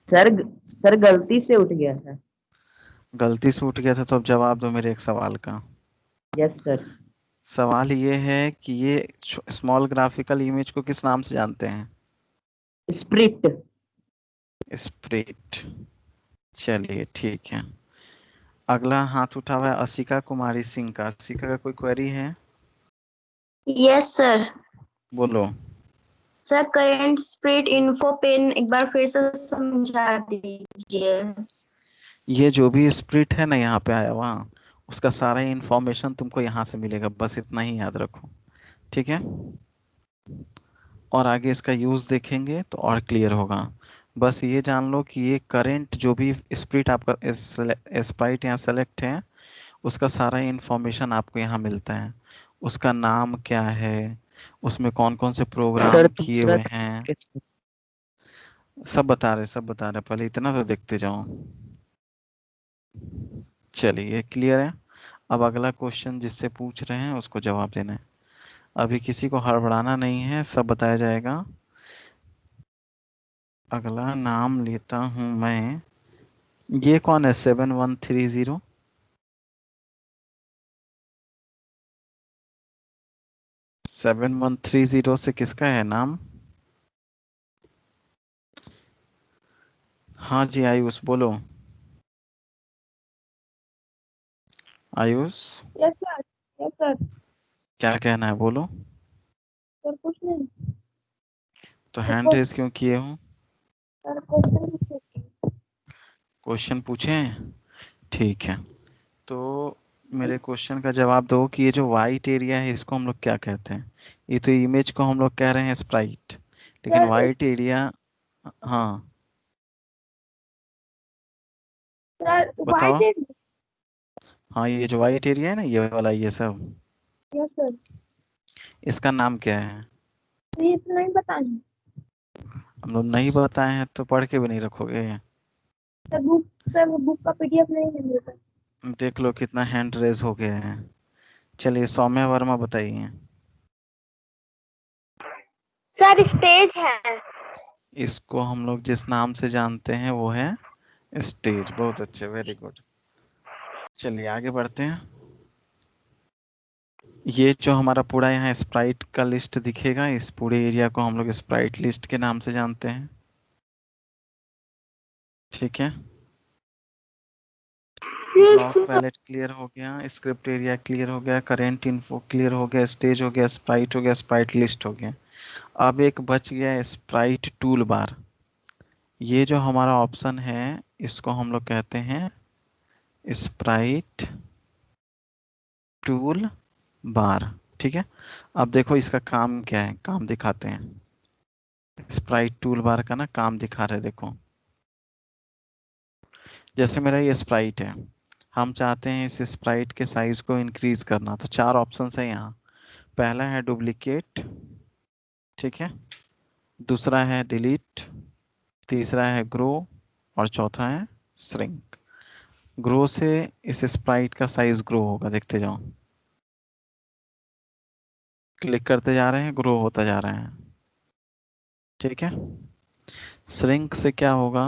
Speaker 5: सर गलती से उठ गया था।
Speaker 2: गलती से उठ गया था तो अब जवाब दो मेरे एक सवाल का।
Speaker 5: Yes sir.
Speaker 2: सवाल ये है कि ये स्मॉल ग्राफिकल इमेज को किस नाम से जानते हैं,
Speaker 5: स्प्रिट।
Speaker 2: स्प्रिट। चलिए ठीक है, अगला हाथ उठा हुआ है असिका कुमारी सिंह का। असिका का कोई क्वेरी है,
Speaker 1: यस सर।
Speaker 2: बोलो।
Speaker 1: Sir current sprite info pen एक बार फिर से समझा दीजिए।
Speaker 2: ये जो भी स्प्रिट है ना यहाँ पे आया हुआ, उसका सारा इंफॉर्मेशन तुमको यहाँ से मिलेगा, बस इतना ही याद रखो। ठीक है, और आगे इसका यूज देखेंगे तो और क्लियर होगा। बस ये जान लो कि ये करंट जो भी स्प्रिट आपका स्प्राइट यहाँ सेलेक्ट है उसका सारा इंफॉर्मेशन आपको यहाँ मिलता है। उसका नाम क्या है, उसमें कौन कौन से प्रोग्राम किए हुए हैं, सब बता रहे, सब बता रहे। पहले इतना तो देखते जाओ। चलिए ये क्लियर है। अब अगला क्वेश्चन जिससे पूछ रहे हैं उसको जवाब देना है। अभी किसी को हड़बड़ाना नहीं है, सब बताया जाएगा। अगला नाम लेता हूं मैं ये कौन है 7130? सेवन वन थ्री जीरो से किसका है नाम? हाँ जी आयुष बोलो। Ayush
Speaker 3: yes sir, yes sir.
Speaker 2: क्या कहना है बोलो।
Speaker 3: सर कुछ नहीं
Speaker 2: तो हैंड रेज क्यों किए हो?
Speaker 3: सर, क्वेश्चन
Speaker 2: क्वेश्चन पूछे? ठीक है, तो मेरे क्वेश्चन का जवाब दो कि ये जो वाइट एरिया है इसको हम लोग क्या कहते हैं? ये तो इमेज को हम लोग कह रहे हैं स्प्राइट, लेकिन
Speaker 3: सर,
Speaker 2: वाइट एरिया। हाँ
Speaker 3: सर
Speaker 2: बताओ।
Speaker 3: White area.
Speaker 2: हाँ ये जो वाइट एरिया है ना, ये वाला, ये सब,
Speaker 3: यस सर।
Speaker 2: इसका नाम क्या है?
Speaker 3: ये तो नहीं बताएंगे
Speaker 2: हम लोग नहीं बताए हैं तो पढ़ के भी नहीं रखोगे।
Speaker 3: सर। बुक का पीडीएफ नहीं है मेरे पास।
Speaker 2: देख लो कितना हैंड रेज हो गया है। चलिए सौम्या वर्मा बताइए।
Speaker 1: सर स्टेज है।
Speaker 2: इसको हम लोग जिस नाम से जानते हैं वो है स्टेज। बहुत अच्छे, वेरी गुड। चलिए आगे बढ़ते हैं। ये जो हमारा पूरा यहाँ स्प्राइट का लिस्ट दिखेगा, इस पूरे एरिया को हम लोग स्प्राइट लिस्ट के नाम से जानते हैं। ठीक है, ब्लॉक पैलेट क्लियर हो गया, स्क्रिप्ट एरिया क्लियर हो गया, करेंट इन्फो क्लियर हो गया, स्टेज हो गया, स्प्राइट हो गया, स्प्राइट लिस्ट हो गया। अब एक बच गया स्प्राइट टूल बार। ये जो हमारा ऑप्शन है इसको हम लोग कहते हैं स्प्राइट टूल बार। ठीक है, अब देखो इसका काम क्या है, काम दिखाते हैं। स्प्राइट टूल बार का ना काम दिखा रहे, देखो। जैसे मेरा ये स्प्राइट है, हम चाहते हैं इस स्प्राइट के साइज को इंक्रीज करना, तो चार ऑप्शन है यहाँ। पहला है डुप्लीकेट, ठीक है, दूसरा है डिलीट, तीसरा है ग्रो, और चौथा है श्रिंक। ग्रो से इस स्प्राइट का साइज ग्रो होगा, देखते जाओ। क्लिक करते जा रहे हैं, ग्रो होता जा रहा है। ठीक है, श्रिंक से क्या होगा,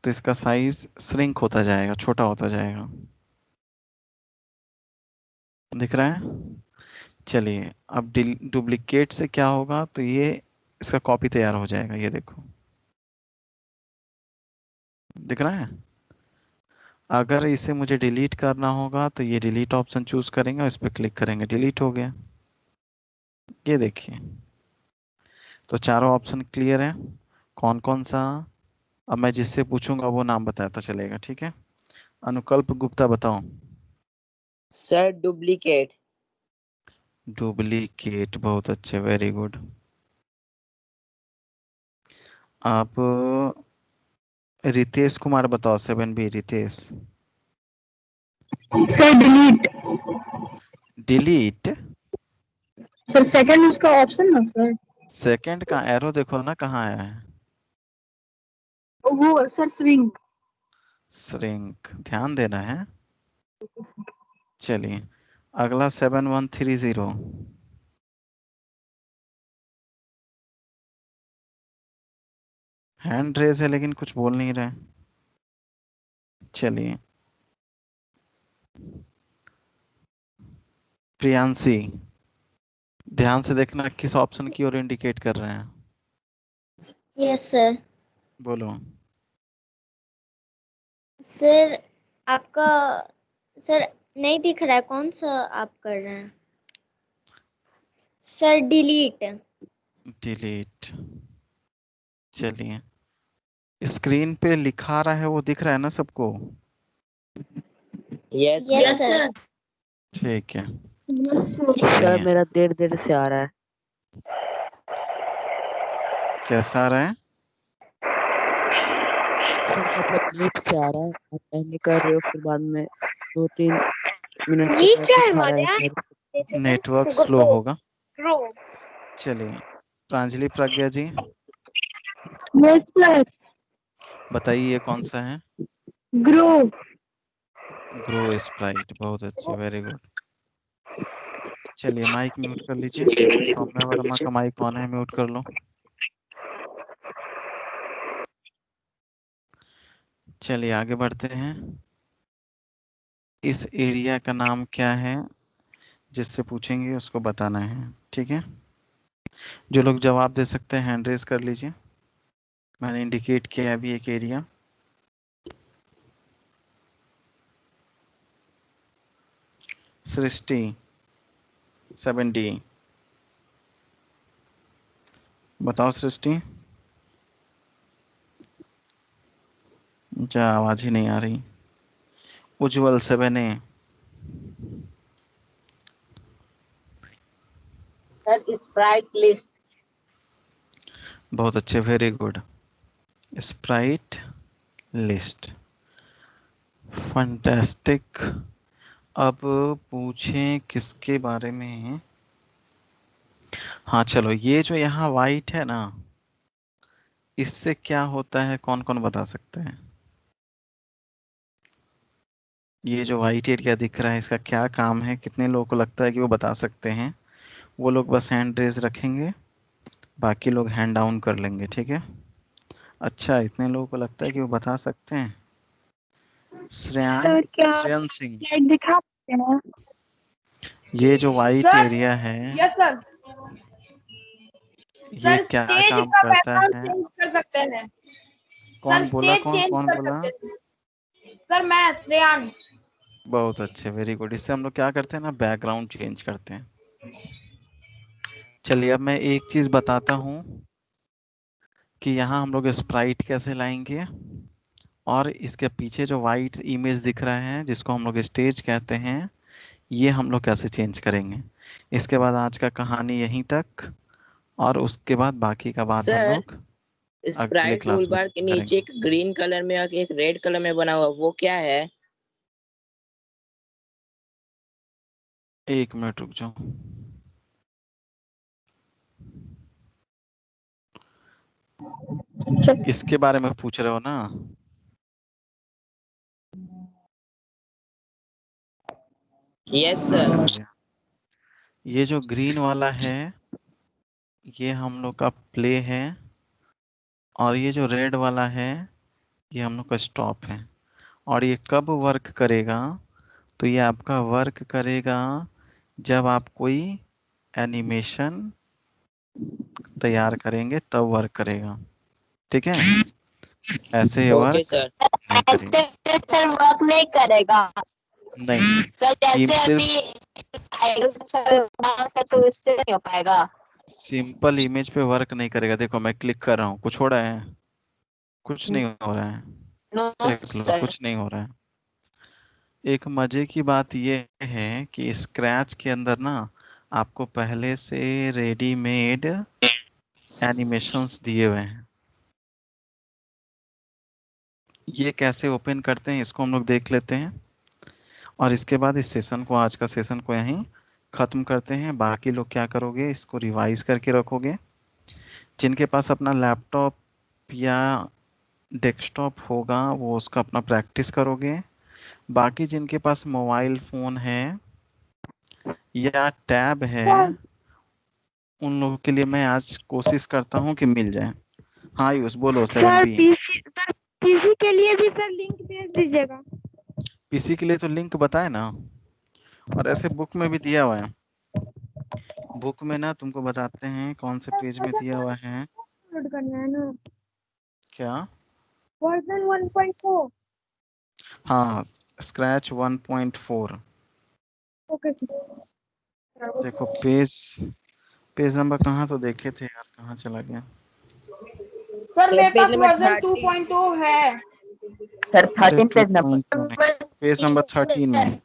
Speaker 2: तो इसका साइज श्रिंक होता जाएगा, छोटा होता जाएगा। दिख रहा है? चलिए अब डुप्लीकेट से क्या होगा, तो ये इसका कॉपी तैयार हो जाएगा, ये देखो। दिख रहा है? अगर इसे मुझे डिलीट करना होगा तो ये डिलीट ऑप्शन चूज करेंगे और इस पर क्लिक करेंगे, डिलीट हो गया। ये देखिए, तो चारों ऑप्शन क्लियर है। कौन कौन सा? अब मैं जिससे पूछूंगा वो नाम बताता चलेगा, ठीक है। अनुकल्प गुप्ता बताओ।
Speaker 4: Sir duplicate.
Speaker 2: डुप्लीकेट, बहुत अच्छे, वेरी गुड। आप रितेश कुमार बताओ, 7B Ritesh.
Speaker 7: Sir delete.
Speaker 2: Delete?
Speaker 7: Sir second उसका ऑप्शन ना सर।
Speaker 2: सेकंड का एरो देखो ना कहाँ आया है।
Speaker 7: वो सर श्रिंक।
Speaker 2: श्रिंक, ध्यान देना है। चलिए अगला 7130। हैंड रेज है लेकिन कुछ बोल नहीं रहे। चलिए प्रियांशी, ध्यान से देखना किस ऑप्शन की ओर इंडिकेट कर रहे हैं।
Speaker 1: Yes sir.
Speaker 2: बोलो।
Speaker 1: सर आपका, सर नहीं दिख रहा है, कौन सा आप कर रहे हैं? Sir delete.
Speaker 2: डिलीट। चलिए स्क्रीन पे लिखा रहा है वो दिख रहा है ना सबको?
Speaker 4: Yes
Speaker 1: yes
Speaker 4: sir.
Speaker 1: सर।
Speaker 2: ठीक है,
Speaker 5: सर
Speaker 2: चलिए।
Speaker 5: मेरा देर देर से आ रहा है।
Speaker 2: कैसा आ रहा है?
Speaker 5: सर मतलब लेट से आ रहा है, आप पहले कर रहे हो फिर बाद में 2-3 मिनट के
Speaker 1: ये
Speaker 5: बाद
Speaker 1: क्या है
Speaker 5: दिखा रहा है
Speaker 1: हमारे
Speaker 5: सर।
Speaker 2: नेटवर्क स्लो होगा।
Speaker 1: ग्रो।
Speaker 2: चलिए प्रांजलि प्रज्ञा जी
Speaker 7: यस सर।
Speaker 2: बताइए ये कौन सा है?
Speaker 7: ग्रो।
Speaker 2: ग्रो स्प्राइट, बहुत अच्छे, वेरी गुड। चलिए माइक म्यूट कर लीजिए। सौम्या वर्मा का माइक ऑन है, म्यूट कर लो। चलिए आगे बढ़ते हैं। इस एरिया का नाम क्या है, जिससे पूछेंगे उसको बताना है, ठीक है। जो लोग जवाब दे सकते हैं हैंड रेज कर लीजिए। मैंने इंडिकेट किया अभी एक एरिया। सृष्टि 7D, बताओ सृष्टि। क्या आवाज ही नहीं आ रही। उज्जवल 7A,
Speaker 6: सर स्प्राइट लिस्ट।
Speaker 2: बहुत अच्छे, very good. Sprite list, fantastic. अब पूछें किसके बारे में। हाँ चलो, ये जो यहाँ वाइट है ना, इससे क्या होता है, कौन कौन बता सकते हैं। ये जो वाइट एरिया दिख रहा है, इसका क्या काम है, कितने लोगों को लगता है कि वो बता सकते हैं। वो लोग बस हैंड रेज रखेंगे, बाकी लोग हैंड डाउन कर लेंगे, ठीक है। अच्छा, इतने लोगों को लगता है कि वो बता सकते हैं।
Speaker 3: सर क्या
Speaker 2: श्रेयन सिंह,
Speaker 3: स्लाइड दिखा सकते हैं?
Speaker 2: ये जो वाइट एरिया है,
Speaker 9: यस सर।
Speaker 2: ये
Speaker 9: सर
Speaker 2: क्या
Speaker 9: स्टेज
Speaker 2: काम
Speaker 9: का
Speaker 2: करता
Speaker 9: बैकग्राउंड
Speaker 2: है।
Speaker 9: चेंज कर सकते हैं। सर
Speaker 2: कौन बोला,
Speaker 9: स्टेज
Speaker 2: कौन
Speaker 9: चेंज
Speaker 2: कौन
Speaker 9: कर
Speaker 2: बोला।
Speaker 9: सकते हैं। सर मैं श्रेयान।
Speaker 2: बहुत अच्छे, वेरी गुड। इससे हम लोग क्या करते हैं ना, बैकग्राउंड चेंज करते हैं। चलिए अब मैं एक चीज बताता हूँ कि यहाँ हम लोग स्प्राइट कैसे लाएंगे, और इसके पीछे जो वाइट इमेज दिख रहा है जिसको हम लोग स्टेज कहते हैं, ये हम लोग कैसे चेंज करेंगे। इसके बाद आज का कहानी यहीं तक, और उसके बाद बाकी का बात हम
Speaker 4: सर
Speaker 2: लोग अगले
Speaker 4: स्प्राइट
Speaker 2: क्लास
Speaker 4: टूल
Speaker 2: में
Speaker 4: बार के नीचे
Speaker 2: करेंगे।
Speaker 4: एक ग्रीन कलर में और एक रेड कलर में बना हुआ, वो क्या है?
Speaker 2: एक मिनट रुक जाओ। इसके बारे में पूछ रहे हो ना।
Speaker 4: यस
Speaker 2: समझ
Speaker 4: सर।
Speaker 2: आ गया। ये जो ग्रीन वाला है, ये हम लोग का प्ले है, और ये जो रेड वाला है, ये हम लोग का स्टॉप है। और ये कब वर्क करेगा, तो ये आपका वर्क करेगा जब आप कोई एनिमेशन तैयार करेंगे, तब वर्क करेगा, ठीक है। ऐसे
Speaker 4: ओके
Speaker 2: वर्क
Speaker 4: सर।
Speaker 2: नहीं करेगा।
Speaker 6: ऐसे सर वर्क नहीं करेगा।
Speaker 2: नहीं,
Speaker 6: सर जैसे
Speaker 2: सिर्फ
Speaker 6: अभी सर तो इससे नहीं हो पाएगा।
Speaker 2: सिंपल इमेज पे वर्क नहीं करेगा। देखो मैं क्लिक कर रहा हूँ, कुछ हो रहा है, कुछ नहीं हो रहा है।
Speaker 6: नो
Speaker 2: देख लो,
Speaker 6: सर।
Speaker 2: कुछ नहीं हो रहा है। एक मजे की बात यह है कि स्क्रैच के अंदर ना आपको पहले से रेडीमेड एनिमेशंस दिए हुए हैं। ये कैसे ओपन करते हैं, इसको हम लोग देख लेते हैं, और इसके बाद इस सेशन को, आज का सेशन को यहीं ख़त्म करते हैं। बाकी लोग क्या करोगे, इसको रिवाइज करके रखोगे। जिनके पास अपना लैपटॉप या डेस्कटॉप होगा वो उसका अपना प्रैक्टिस करोगे। बाकी जिनके पास मोबाइल फ़ोन है या टैब है, उन लोगों के लिए मैं आज कोशिश करता हूँ कि मिल जाए। हाँ यूस बोलो।
Speaker 3: सर
Speaker 2: 7B,
Speaker 3: पीसी के लिए भी सर लिंक भेज दीजिएगा।
Speaker 2: पीसी के लिए तो लिंक बताए ना, और ऐसे बुक में भी दिया हुआ है। बुक में ना तुमको बताते हैं कौन से पेज में दिया हुआ है।
Speaker 3: डाउनलोड करना है ना,
Speaker 2: क्या?
Speaker 3: वर्जन 1.4।
Speaker 2: हाँ, स्क्रैच 1.4।
Speaker 3: Okay sir.
Speaker 2: देखो पेज नंबर कहाँ तो देखे थे यार, कहाँ चला गया।
Speaker 9: सर मेरे
Speaker 5: पेज
Speaker 9: पास
Speaker 5: नंबर
Speaker 9: वर्जन
Speaker 5: 13।
Speaker 9: 2.0 है।
Speaker 5: सर
Speaker 2: अरे
Speaker 5: 13 पेज नंबर।
Speaker 2: 2.2 नहीं, पेज नंबर 13 में,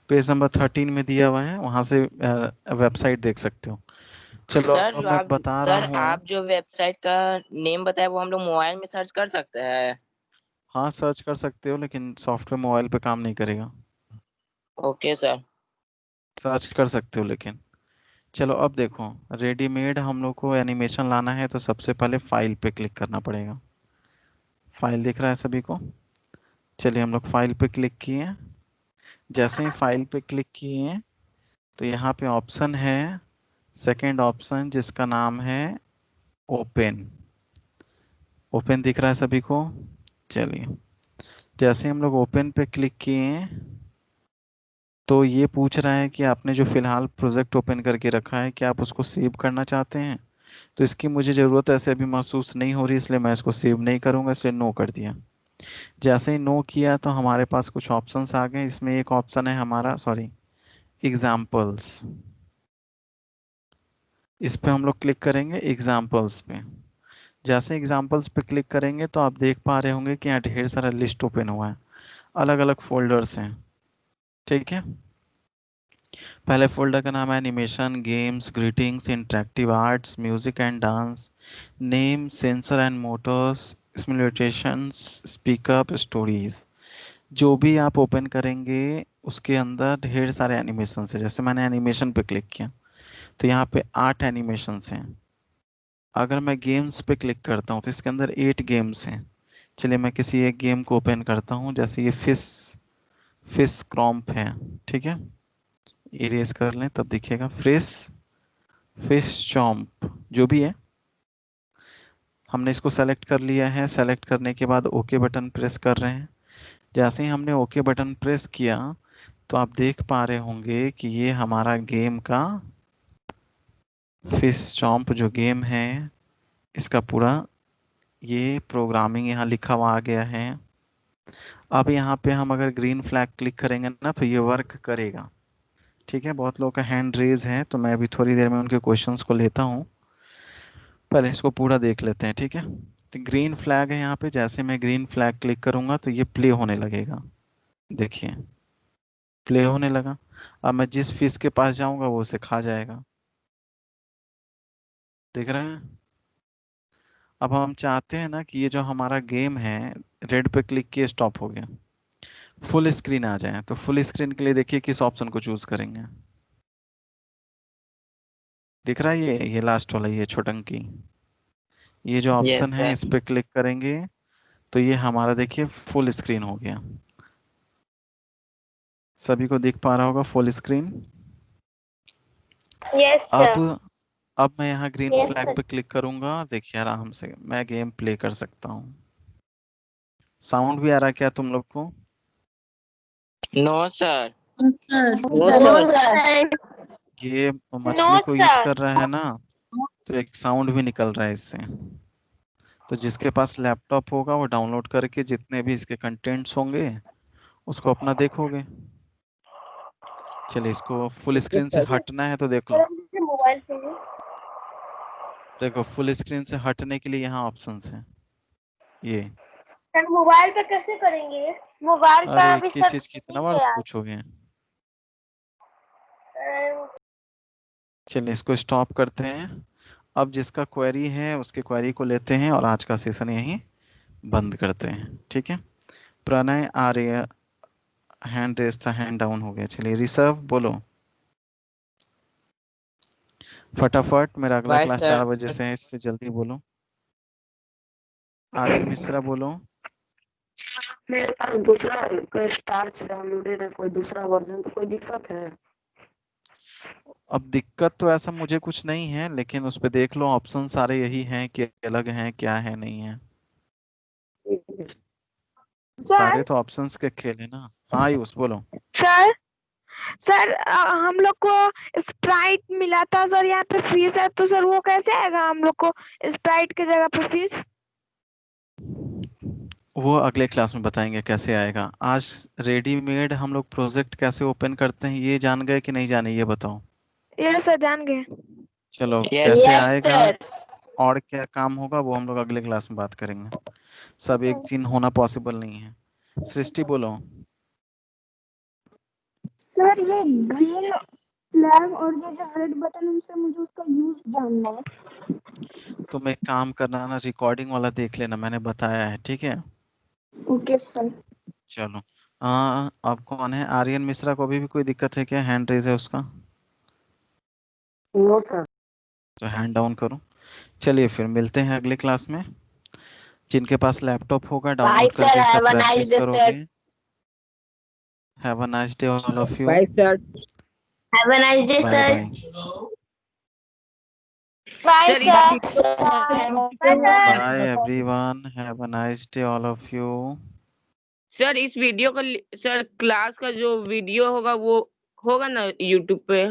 Speaker 2: पेज नंबर 13 में दिया हुआ है, वहां से वेबसाइट देख सकते हो। चलो
Speaker 4: सर
Speaker 2: अब
Speaker 4: जो
Speaker 2: मैं
Speaker 4: आप
Speaker 2: बता रहा
Speaker 4: सर
Speaker 2: हूँ।
Speaker 4: आप जो वेबसाइट का नेम बताया वो हम लोग मोबाइल में सर्च कर सकते हैं?
Speaker 2: हाँ सर्च कर सकते हो, लेकिन सॉफ्टवेयर मोबाइल पे काम नहीं करेगा।
Speaker 4: Okay sir.
Speaker 2: सर्च कर सकते हो लेकिन। चलो अब देखो, रेडीमेड हम लोग को एनिमेशन लाना है, तो सबसे पहले फाइल पे क्लिक करना पड़ेगा। फाइल दिख रहा है सभी को। चलिए हम लोग फाइल पे क्लिक किए। जैसे ही फाइल पे क्लिक किए, तो यहाँ पे ऑप्शन है, सेकंड ऑप्शन, जिसका नाम है ओपन। ओपन दिख रहा है सभी को। चलिए, जैसे हम लोग ओपन पे क्लिक किए तो ये पूछ रहा है कि आपने जो फिलहाल प्रोजेक्ट ओपन करके रखा है क्या आप उसको सेव करना चाहते हैं। तो इसकी मुझे ज़रूरत ऐसे अभी महसूस नहीं हो रही, इसलिए मैं इसको सेव नहीं करूँगा, इसलिए नो कर दिया। जैसे ही नो किया तो हमारे पास कुछ ऑप्शंस आ गए। इसमें एक ऑप्शन है हमारा, सॉरी, एग्जाम्पल्स। इस पे हम लोग क्लिक करेंगे एग्जाम्पल्स पे। जैसे एग्जाम्पल्स पे क्लिक करेंगे तो आप देख पा रहे होंगे कि यहाँ ढेर सारा लिस्ट ओपन हुआ है, अलग अलग फोल्डर्स हैं। ठीक है, पहले फोल्डर का नाम है animation, games, greetings, interactive arts, music and dance, name, sensor and Motors, simulations, speak up, stories. जो भी आप ओपन करेंगे उसके अंदर ढेर सारे एनिमेशन है। जैसे मैंने एनिमेशन पे क्लिक किया तो यहाँ पे 8 एनिमेशन हैं। अगर मैं गेम्स पे क्लिक करता हूँ तो इसके अंदर 8 गेम्स हैं। चलिए मैं किसी एक गेम को ओपन करता हूँ, जैसे ये फिश क्रॉम्प है। ठीक है, इरेज कर लें तब दिखेगा, फिश चॉम्प जो भी है। हमने इसको सेलेक्ट कर लिया है। सेलेक्ट करने के बाद ओके बटन प्रेस कर रहे हैं। जैसे ही हमने ओके बटन प्रेस किया तो आप देख पा रहे होंगे कि ये हमारा गेम का फिश चॉम्प जो गेम है इसका पूरा ये प्रोग्रामिंग यहाँ लिखा हुआ आ गया है। अब यहाँ पे हम अगर ग्रीन फ्लैग क्लिक करेंगे ना तो ये वर्क करेगा। ठीक है, बहुत लोगों का हैंड रेज है तो मैं अभी थोड़ी देर में उनके क्वेश्चंस को लेता हूँ। पहले इसको पूरा देख लेते हैं। ठीक है, तो ग्रीन फ्लैग है यहाँ पे। जैसे मैं ग्रीन फ्लैग क्लिक करूंगा तो ये प्ले होने लगेगा। देखिए प्ले होने लगा। अब मैं जिस फिश के पास जाऊंगा वो उसे खा जाएगा। देख रहे हैं। अब हम चाहते हैं ना कि ये जो हमारा गेम है, रेड पे क्लिक किए स्टॉप हो गया, फुल स्क्रीन आ जाए। तो फुल स्क्रीन के लिए देखिए किस ऑप्शन को चूज करेंगे। दिख रहा है ये लास्ट वाला, ये छोटंकी, ये जो ऑप्शन
Speaker 4: यस
Speaker 2: है
Speaker 4: सर।
Speaker 2: इस पे क्लिक करेंगे तो ये हमारा देखिए फुल स्क्रीन हो गया। सभी को दिख पा रहा होगा फुल स्क्रीन।
Speaker 1: यस
Speaker 2: अब मैं यहाँ ग्रीन
Speaker 1: Yes,
Speaker 2: फ्लैग
Speaker 1: sir.
Speaker 2: पे क्लिक करूंगा। देखिए आराम से मैं गेम प्ले कर सकता हूँ। साउंड भी आ रहा है क्या तुम लोग को?
Speaker 4: No sir.
Speaker 7: Sir
Speaker 6: No, sir.
Speaker 2: ये मछली
Speaker 1: No,
Speaker 2: को ईट
Speaker 1: sir.
Speaker 2: कर रहा है ना, तो एक साउंड भी निकल रहा है इससे। तो जिसके पास लैपटॉप होगा वो डाउनलोड करके जितने भी इसके कंटेंट्स होंगे उसको अपना देखोगे। चलिए इसको फुल स्क्रीन से हटना है तो देख लो।
Speaker 1: मोबाइल पे
Speaker 2: देखो फुल स्क्रीन से हटने के लिए यहाँ ऑप्शंस हैं ये।
Speaker 1: सर मोबाइल पे कैसे करेंगे? मोबाइल पे
Speaker 2: अरे
Speaker 1: अभी
Speaker 2: एक ही
Speaker 1: सर
Speaker 2: चीज कितना
Speaker 1: नहीं
Speaker 2: बार
Speaker 1: है यार।
Speaker 2: पूछोगे। चलिए इसको स्टॉप करते हैं। अब जिसका क्वेरी है उसके क्वेरी को लेते हैं और आज का सेशन यहीं बंद करते हैं। ठीक है, प्रणय आर्य हैंड रेस था, हैंड डाउन हो गया। चलिए ऋषभ बोलो फटाफट, मेरा अगला
Speaker 4: बाय
Speaker 2: क्लास
Speaker 4: सर।
Speaker 2: 4 बजे से है, इससे जल्दी बोलो। आर्यन मिश्रा बोलो।
Speaker 5: मेरे पास दूसरा कोई स्टार्च डाउनलोडेड है, कोई दूसरा वर्जन, तो कोई दिक्कत है?
Speaker 2: अब दिक्कत तो ऐसा मुझे कुछ नहीं है, लेकिन उस पे देख लो ऑप्शन सारे यही हैं कि अलग हैं, क्या है नहीं है। सारे तो ऑप्शंस के खेल है ना। हाँ आयुष बोलो।
Speaker 9: सर सर हम लोग को स्प्राइट मिला था सर, यहाँ पे फीस है तो सर वो कैसे आएगा हम लोग को स्प्राइट की जगह पे फीस?
Speaker 2: वो अगले क्लास में बताएंगे कैसे आएगा। आज रेडीमेड हम लोग प्रोजेक्ट कैसे ओपन करते हैं ये जान गए कि नहीं जाने, ये बताओ।
Speaker 9: ये सर जान गए।
Speaker 2: चलो
Speaker 4: यस
Speaker 2: कैसे
Speaker 6: Yes,
Speaker 2: आएगा
Speaker 6: sir.
Speaker 2: और क्या काम होगा वो हम लोग अगले क्लास में बात करेंगे। सब एक दिन होना पॉसिबल नहीं है। सृष्टि बोलो।
Speaker 10: सर ये ग्रीन फ्लैग और ये जो रेड बटन है सर, मुझे उसका यूज जानना है।
Speaker 2: तुम एक काम करना ना, रिकॉर्डिंग वाला देख लेना, मैंने बताया है। ठीक है
Speaker 10: ओके सर।
Speaker 2: चलो। हाँ अब कौन है? आर्यन मिश्रा को अभी भी कोई दिक्कत है क्या? हैंड रेज है उसका
Speaker 5: नो सर।
Speaker 2: तो हैंड डाउन करो। चलिए फिर मिलते हैं अगले क्लास में। जिनके पास लैपटॉप होगा
Speaker 6: Bye,
Speaker 2: डाउनलोड
Speaker 6: sir.
Speaker 2: करके इसका
Speaker 6: Have a nice
Speaker 2: practice
Speaker 6: day,
Speaker 2: करोगे।
Speaker 6: sir.
Speaker 2: Have a nice day all of you.
Speaker 5: Bye sir.
Speaker 6: Have a nice day,
Speaker 2: bye
Speaker 6: sir.
Speaker 2: Bye.
Speaker 1: Bye
Speaker 3: sir ये
Speaker 1: sir.
Speaker 2: Bye everyone, have a nice day all of you.
Speaker 3: Sir इस video का sir class का जो video होगा वो होगा ना YouTube पे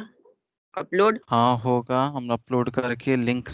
Speaker 3: अपलोड?
Speaker 2: हाँ होगा, हम अपलोड करके लिंक